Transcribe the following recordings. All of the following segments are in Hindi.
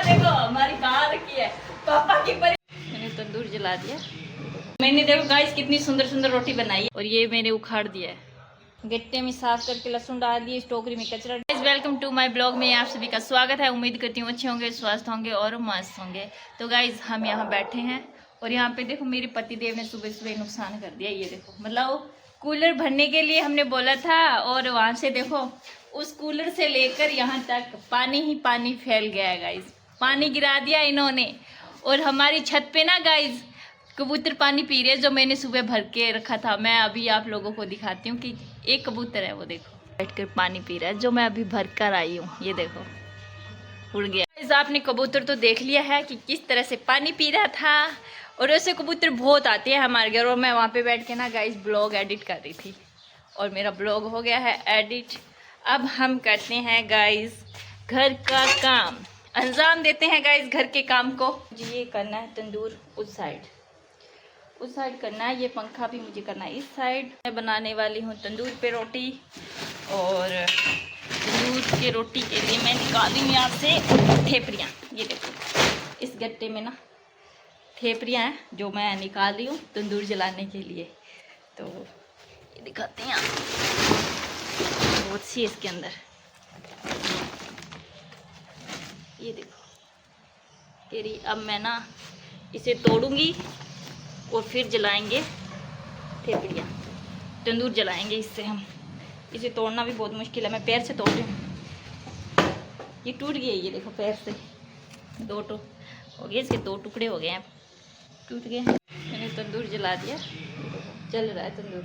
देखो हमारी कहाँ रखी है पापा की परी। मैंने तंदूर जला दिया। मैंने देखो गाइस कितनी सुंदर सुंदर रोटी बनाई है और ये मैंने उखाड़ दिया है। गट्टे में साफ करके लहसुन डाल दिए, इस टोकरी में कचरा। Guys welcome to my blog में आप सभी का स्वागत है। उम्मीद करती हूँ अच्छे होंगे, स्वस्थ होंगे और मस्त होंगे। तो गाइस हम यहाँ बैठे हैं और यहाँ पे देखो मेरे पतिदेव ने सुबह सुबह नुकसान कर दिया। ये देखो मतलब कूलर भरने के लिए हमने बोला था और वहाँ से देखो उस कूलर से लेकर यहाँ तक पानी ही पानी फैल गया है गाइस। पानी गिरा दिया इन्होंने और हमारी छत पे ना गाइस कबूतर पानी पी रहे हैं, जो मैंने सुबह भर के रखा था। मैं अभी आप लोगों को दिखाती हूँ कि एक कबूतर है वो देखो बैठकर पानी पी रहा है, जो मैं अभी भर कर आई हूँ। ये देखो उड़ गया। गाइस आपने कबूतर तो देख लिया है कि किस तरह से पानी पी रहा था और ऐसे कबूतर बहुत आते हैं हमारे घर। और मैं वहाँ पे बैठ के ना गाइस ब्लॉग एडिट कर रही थी और मेरा ब्लॉग हो गया है एडिट। अब हम करते हैं गाइस घर का काम, अंजाम देते हैं गाइस घर के काम को। मुझे ये करना है तंदूर उस साइड करना है, ये पंखा भी मुझे करना है इस साइड। मैं बनाने वाली हूँ तंदूर पे रोटी और तंदूर के रोटी के लिए मैं निकाली हूँ यहाँ से थेपड़ियाँ। ये देखो इस गट्टे में ना थेपड़ियाँ हैं जो मैं निकाल रही हूँ तंदूर जलाने के लिए। तो ये दिखाते हैं बहुत सी इसके अंदर। ये देखो तेरी। अब मैं ना इसे तोड़ूंगी और फिर जलाएंगे थेपड़ियाँ, तंदूर जलाएंगे इससे हम। इसे तोड़ना भी बहुत मुश्किल है, मैं पैर से तोड़ रही हूँ। ये टूट गई है, ये देखो पैर से दो हो गए, इसके दो टुकड़े हो गए हैं, टूट गए। मैंने तंदूर जला दिया, जल रहा है तंदूर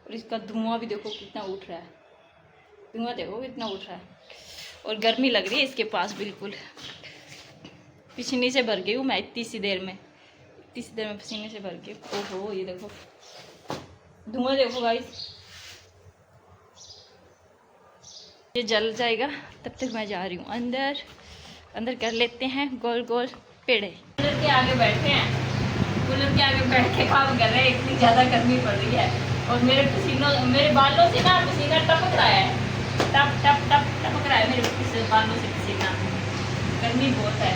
और इसका धुआं भी देखो कितना उठ रहा है। धुआं देखो कितना उठ रहा है और गर्मी लग रही है इसके पास बिल्कुल। पसीने से भर गई हूँ मैं इतनी सी देर में पसीने से भर गई। ओहो ये देखो धुआं देखो गाइस। ये जल जाएगा तब तक मैं जा रही हूँ अंदर कर लेते हैं गोल गोल पेड़े। कूलर के आगे बैठे हैं, कूलर के आगे बैठ के काम कर रहे हैं। इतनी ज़्यादा गर्मी पड़ रही है और मेरे बालों से ना पसीना टपक रहा है, टपक रहा है मेरे बालों से पसीना। गर्मी बहुत है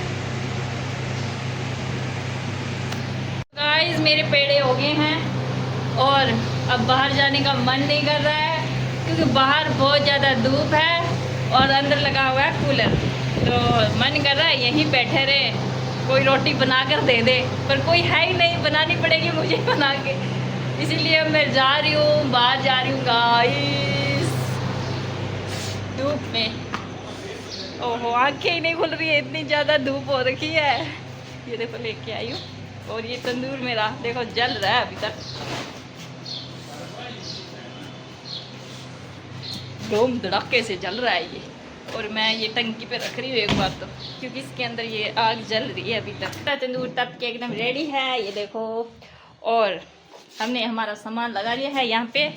गाइस। मेरे पेड़े हो गए हैं और अब बाहर जाने का मन नहीं कर रहा है क्योंकि बाहर बहुत ज़्यादा धूप है और अंदर लगा हुआ है कूलर। तो मन कर रहा है यहीं बैठे रहे, कोई रोटी बना कर दे दे, पर कोई है ही नहीं, बनानी पड़ेगी मुझे बना के। इसीलिए मैं जा रही हूँ, बाहर जा रही हूँ गाइस धूप में। ओहो आंखें ही नहीं खुल रही है, इतनी ज़्यादा धूप हो रखी है। ये देखो लेके आई हूँ और ये तंदूर मेरा देखो जल रहा है अभी तक, धूम धड़ाके से जल रहा है ये। और मैं ये टंकी पे रख रही हूँ एक बार तो, क्योंकि इसके अंदर ये आग जल रही है अभी तक। तंदूर तब के एकदम रेडी है ये देखो। और हमने हमारा सामान लगा लिया है यहाँ पे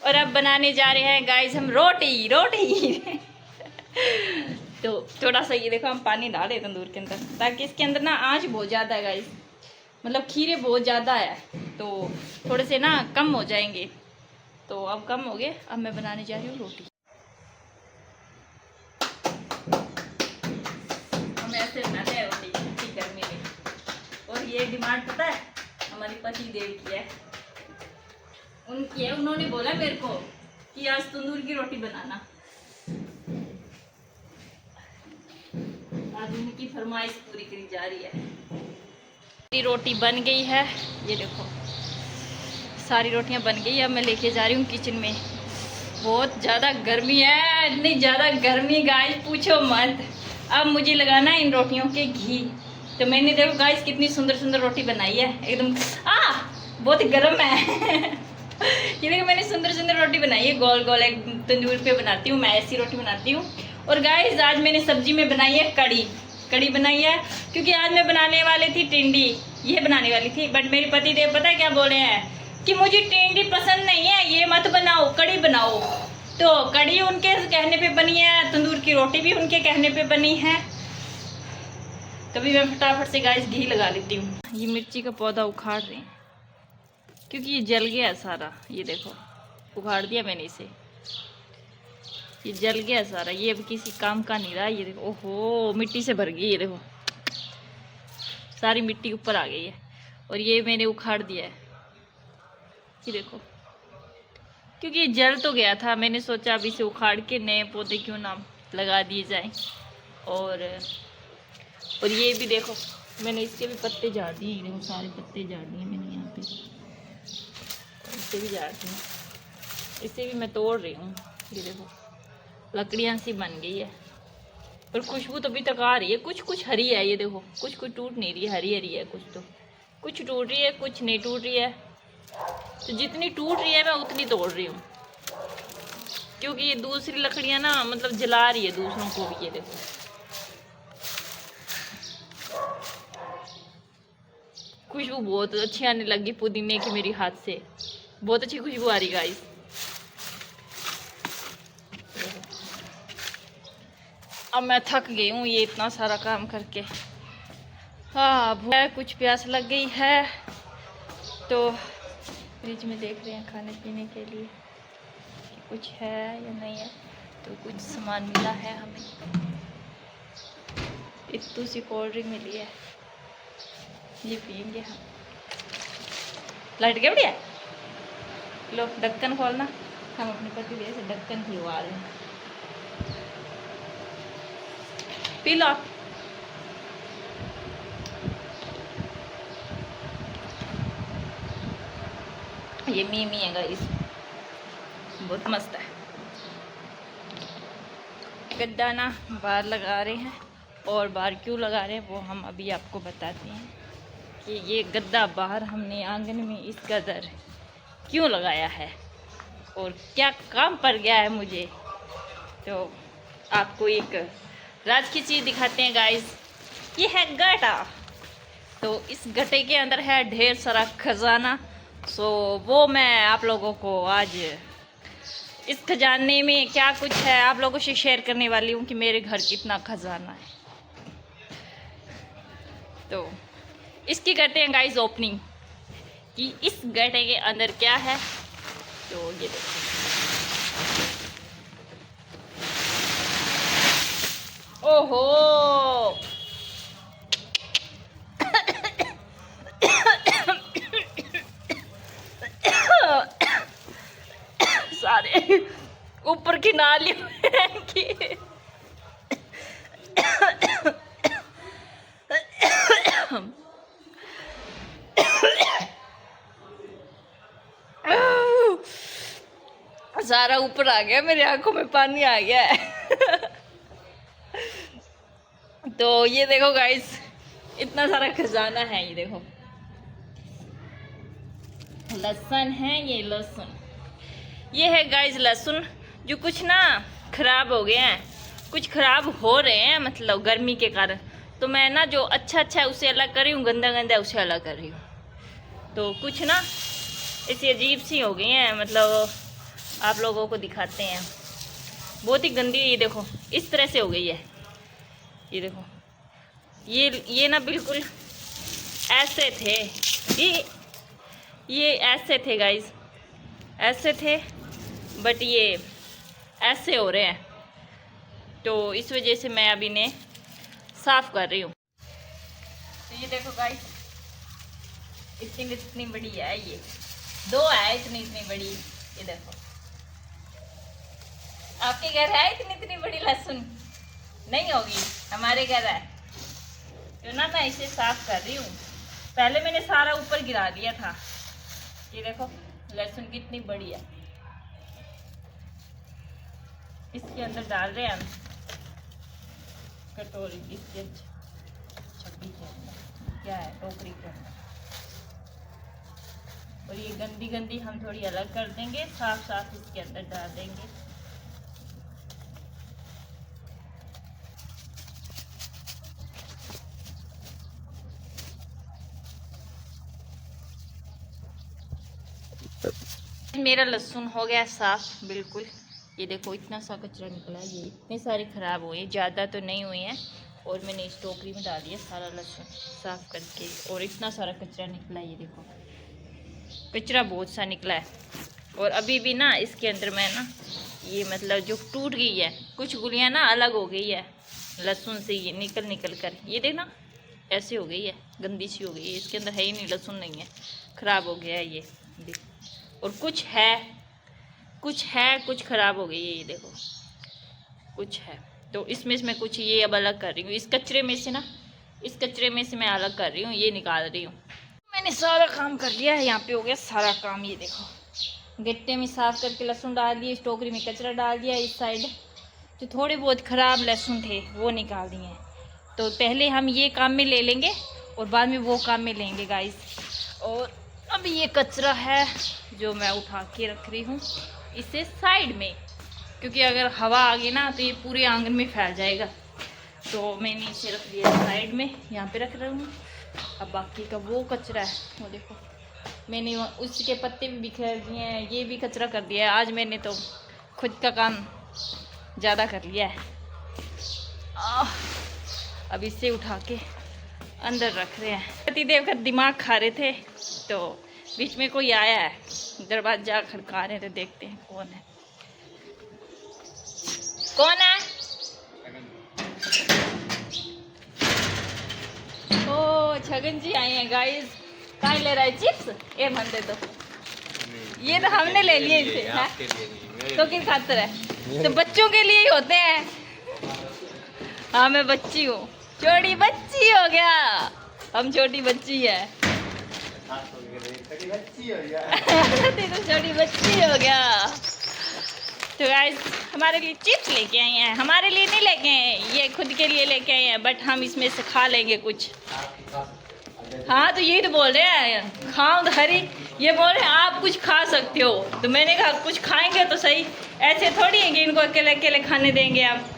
और अब बनाने जा रहे हैं गाइस हम रोटी तो थोड़ा सा ये देखो हम पानी डाले तंदूर के अंदर ताकि इसके अंदर ना आँच बहुत ज़्यादा है गाइस, मतलब खीरे बहुत ज़्यादा है तो थोड़े से ना कम हो जाएंगे। तो अब कम हो गए, अब मैं बनाने जा रही हूँ रोटी। हम ऐसे बनाते हैं रोटी इतनी गर्मी में। और ये डिमांड पता है हमारी पति देव की है, उनकी है। उन्होंने बोला मेरे को कि आज तंदूर की रोटी बनाना, आज उनकी फरमाइश पूरी करी जा रही है। मेरी रोटी बन गई है, ये देखो सारी रोटियां बन गई। अब मैं लेके जा रही हूँ किचन में। बहुत ज़्यादा गर्मी है, इतनी ज़्यादा गर्मी गाइस पूछो मत। अब मुझे लगाना है इन रोटियों के घी। तो मैंने देखो गाइस कितनी सुंदर सुंदर रोटी बनाई है एकदम। बहुत गर्म है ये देखो मैंने सुंदर सुंदर रोटी बनाई है गोल गोल। एक तंदूर पे बनाती हूँ मैं, ऐसी रोटी बनाती हूँ। और गाइस आज मैंने सब्जी में बनाई है कड़ी बनाई है, क्योंकि आज मैं बनाने वाली थी टिंडी, ये बनाने वाली थी। बट मेरे पति देव पता है क्या बोले हैं कि मुझे टिंडी पसंद नहीं है, ये मत बनाओ, कड़ी बनाओ। तो कड़ी उनके कहने पे बनी है, तंदूर की रोटी भी उनके कहने पे बनी है। तभी मैं फटाफट से गाइस घी लगा लेती हूँ। ये मिर्ची का पौधा उखाड़ रही हैं क्योंकि ये जल गया सारा। ये देखो उखाड़ दिया मैंने इसे। ये जल गया सारा, ये अब किसी काम का नहीं रहा। ये देखो, ओहो मिट्टी से भर गई, ये देखो सारी मिट्टी ऊपर आ गई है। और ये मैंने उखाड़ दिया है, ये देखो, क्योंकि ये जल तो गया था। मैंने सोचा अब इसे उखाड़ के नए पौधे क्यों ना लगा दिए जाएं। और ये भी देखो, मैंने इसके भी पत्ते झाड़ दिए, ये देखो सारे पत्ते झाड़ दिए मैंने यहाँ पे, इससे भी झाड़ दिए, इसे भी मैं तोड़ रही हूँ। ये देखो लकड़ियाँ सी बन गई है, पर खुशबू तो अभी तक आ रही है। कुछ कुछ हरी है, ये देखो कुछ कुछ टूट नहीं रही है, हरी हरी है कुछ, तो कुछ टूट रही है कुछ नहीं टूट रही है। तो जितनी टूट रही है मैं उतनी तोड़ रही हूँ, क्योंकि ये दूसरी लकड़ियाँ ना मतलब जला रही है दूसरों को भी। ये देखो खुशबू बहुत अच्छी आने लगी पुदीने की, मेरी हाथ से बहुत अच्छी खुशबू आ रही गाइस। अब मैं थक गई हूँ ये इतना सारा काम करके। हाँ कुछ प्यास लग गई है, तो फ्रिज में देख रहे हैं खाने पीने के लिए कि कुछ है या नहीं है। तो कुछ सामान मिला है हमें, इतनी सी कोल्ड ड्रिंक मिली है, ये पियेंगे हम। लाइट गया बढ़िया, लो ढक्कन खोलना। हम अपने पति देव से ढक्कन खुलवा रहे हैं, पी लो। ये मीमी है गाइस, बहुत मस्त है। गद्दा ना बाहर लगा रहे हैं, और बाहर क्यों लगा रहे हैं वो हम अभी आपको बताते हैं कि ये गद्दा बाहर हमने आंगन में इस कदर क्यों लगाया है और क्या काम पड़ गया है मुझे। तो आपको एक राज की चीज़ दिखाते हैं गाइस। ये है गड्ढा, तो इस गड्ढे के अंदर है ढेर सारा खजाना। सो वो मैं आप लोगों को आज इस खजाने में क्या कुछ है आप लोगों से शेयर करने वाली हूँ कि मेरे घर कितना खजाना है। तो इसकी करते हैं गाइस ओपनिंग कि इस गड्ढे के अंदर क्या है। तो ये देखो, ओहो सारे ऊपर की नाली की सारा ऊपर आ गया, मेरी आंखों में पानी आ गया है। तो ये देखो गाइस, इतना सारा खजाना है। ये देखो लहसुन है, ये लहसुन, ये है गाइस लहसुन, जो कुछ ना खराब हो गए हैं, कुछ खराब हो रहे हैं मतलब गर्मी के कारण। तो मैं ना जो अच्छा अच्छा है उसे अलग कर रही हूँ, गंदा गंदा है उसे अलग कर रही हूँ। तो कुछ ना ऐसी अजीब सी हो गई हैं, मतलब आप लोगों को दिखाते हैं। बहुत ही गंदी, ये देखो इस तरह से हो गई है। ये देखो ये ना बिल्कुल ऐसे थे, ये ऐसे थे गाइस, ऐसे थे, बट ये ऐसे हो रहे हैं। तो इस वजह से मैं अब इन्हें साफ कर रही हूँ। तो ये देखो गाइस, इतनी बड़ी है, ये दो है इतनी बड़ी। ये देखो आपके घर है इतनी बड़ी लहसुन? नहीं होगी, हमारे घर है। तो ना मैं इसे साफ कर रही हूँ। पहले मैंने सारा ऊपर गिरा दिया था। ये देखो लहसुन कितनी बड़ी है, इसके अंदर डाल रहे हैं हम कटोरी, इसके छब्बी के अंदर क्या है, टोकरी के अंदर। और ये गंदी गंदी हम थोड़ी अलग कर देंगे, साफ साफ इसके अंदर डाल देंगे। मेरा लहसुन हो गया साफ बिल्कुल। ये देखो इतना सा कचरा निकला है, ये इतने सारे ख़राब हुए, ज़्यादा तो नहीं हुए हैं। और मैंने इस टोकरी में डाल दिया सारा लहसुन साफ करके, और इतना सारा कचरा निकला है। ये देखो कचरा बहुत सा निकला है। और अभी भी ना इसके अंदर मैं ना ये मतलब जो टूट गई है, कुछ गुलियाँ ना अलग हो गई है लहसुन से, ये निकल कर ये देखना ऐसे हो गई है, गंदी सी हो गई है, इसके अंदर है ही नहीं, लहसुन नहीं है, ख़राब हो गया है ये देख। और कुछ कुछ ख़राब हो गई है, ये देखो कुछ है। तो इसमें से मैं कुछ ये अब अलग कर रही हूँ, इस कचरे में से मैं अलग कर रही हूँ, ये निकाल रही हूँ। मैंने सारा काम कर लिया है, यहाँ पे हो गया सारा काम। ये देखो गट्टे में साफ करके लहसुन डाल दिए, इस टोकरी में कचरा डाल दिया, इस साइड जो थोड़े बहुत ख़राब लहसुन थे वो निकाल दिए। तो पहले हम ये काम में ले लेंगे और बाद में वो काम में लेंगे गाइस। और अभी ये कचरा है जो मैं उठा के रख रही हूँ इसे साइड में, क्योंकि अगर हवा आ गई ना तो ये पूरे आंगन में फैल जाएगा। तो मैंने इसे रख दिया साइड में, यहाँ पे रख रही हूँ। अब बाकी का वो कचरा है वो देखो, मैंने उसके पत्ते भी बिखेर दिए हैं, ये भी कचरा कर दिया है। आज मैंने तो खुद का काम ज़्यादा कर लिया है। अब इसे उठा के अंदर रख रहे हैं। पतिदेव का दिमाग खा रहे थे तो बीच में कोई आया है, दरवाजा खड़का रहे थे, देखते हैं कौन है। कौन है? ओ छगन जी आए हैं गाइस। कहाँ ले रहा है चिप्स? ये मन दे दो, ये तो हमने ले लिए इसे। तो किस खातर है? तो बच्चों के लिए ही होते हैं। हाँ मैं बच्ची हूँ, छोटी बच्ची हो गया, हम छोटी बच्ची है। तो छोटी बच्ची हो गया। तो गाइस हमारे लिए चिप्स लेके आए हैं, हमारे लिए नहीं लेके आए, ये खुद के लिए लेके आए हैं, बट हम इसमें से खा लेंगे कुछ। हाँ तो यही तो बोल रहे हैं, खाओ तो हरी, ये बोल रहे हैं आप कुछ खा सकते हो। तो मैंने कहा कुछ खाएंगे तो सही, ऐसे थोड़ी है कि इनको अकेले अकेले खाने देंगे आप।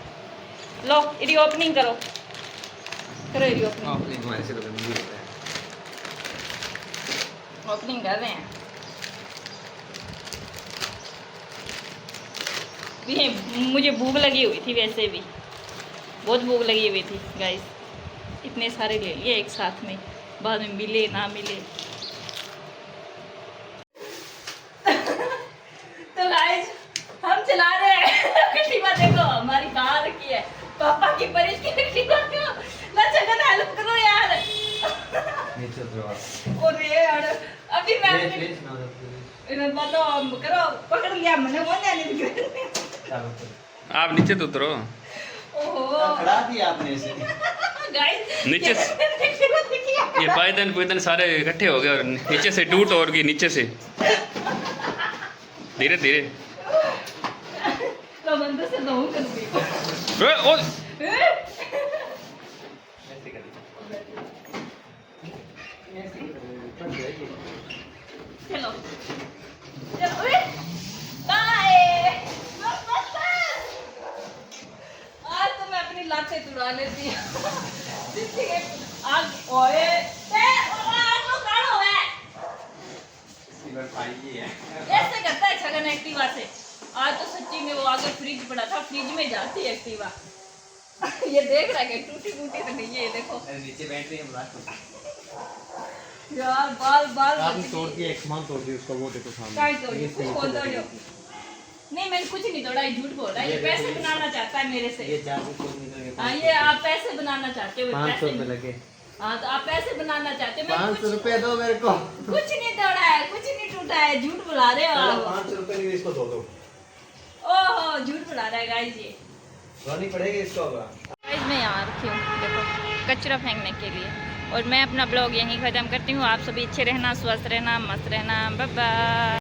लो इरी ओपनिंग करो, इरी ओपनिंग कर रहे हैं। ये मुझे भूख लगी हुई थी, वैसे भी बहुत भूख लगी हुई थी गाइस, इतने सारे ले लिए एक साथ में, बाद में मिले ना मिले। तो गाइस हम चला रहे हैं एक्टिवा, देखो हमारी कार की है, पापा की परिश की एक्टिवा को ना जगह हेल्प करो यार। नीचे उतरो। और यार अभी मैं बताओ करो, पकड़ लिया मैंने, वो नहीं आप नीचे तो उतरो। ओहो खड़ा दिया आपने इसे। गाइस नीचे ये पायदान सारे इकट्ठे हो गए और नीचे से टूट और गई, नीचे से धीरे धीरे। तो बंदे से दो करूंगी। चलो चलो बाय। आज तो मैं अपनी लाते तुड़ा लेती हूँ। आज ओए ऐसे करता है छगन एक्टिवा से। आज तो सच्ची में वो आगे फ्रिज पड़ा था, फ्रिज में जाती है एक्टिवा। ये देख रहा है टूटी फूटी तो नहीं है, ये देखो नीचे बैठ रही है यार, बाल आपने तोड़ दिया, एक सामान तोड़ दिया उसका, वो देखो सामने। क्या तोड़ दिया? कुछ खोल दो जो। नहीं मैंने कुछ नहीं तोड़ा, ये झूठ बोल रहा है, ये पैसे बनाना चाहता है मेरे से। ये 400 हाँ ये आप पैसे बनाना चाहते हो, 500 रुपए लगे। हाँ तो आप पैसे बनाना चाहते हो। 500 रुपए दो मेरे को। कुछ नहीं तोड़ा है, कुछ नहीं टूटा है, झूठ बुला रहे हो आप। 500 रुपए नहीं, इसको धो दो। ओहो झूठ बुला रहा है गाइस, ये धोनी पड़ेगी इसको। गाइस मैं यहाँ रखी हूँ देखो कचरा फेंकने के लिए। और मैं अपना ब्लॉग यहीं ख़त्म करती हूँ। आप सभी अच्छे रहना, स्वस्थ रहना, मस्त रहना, बाय बाय।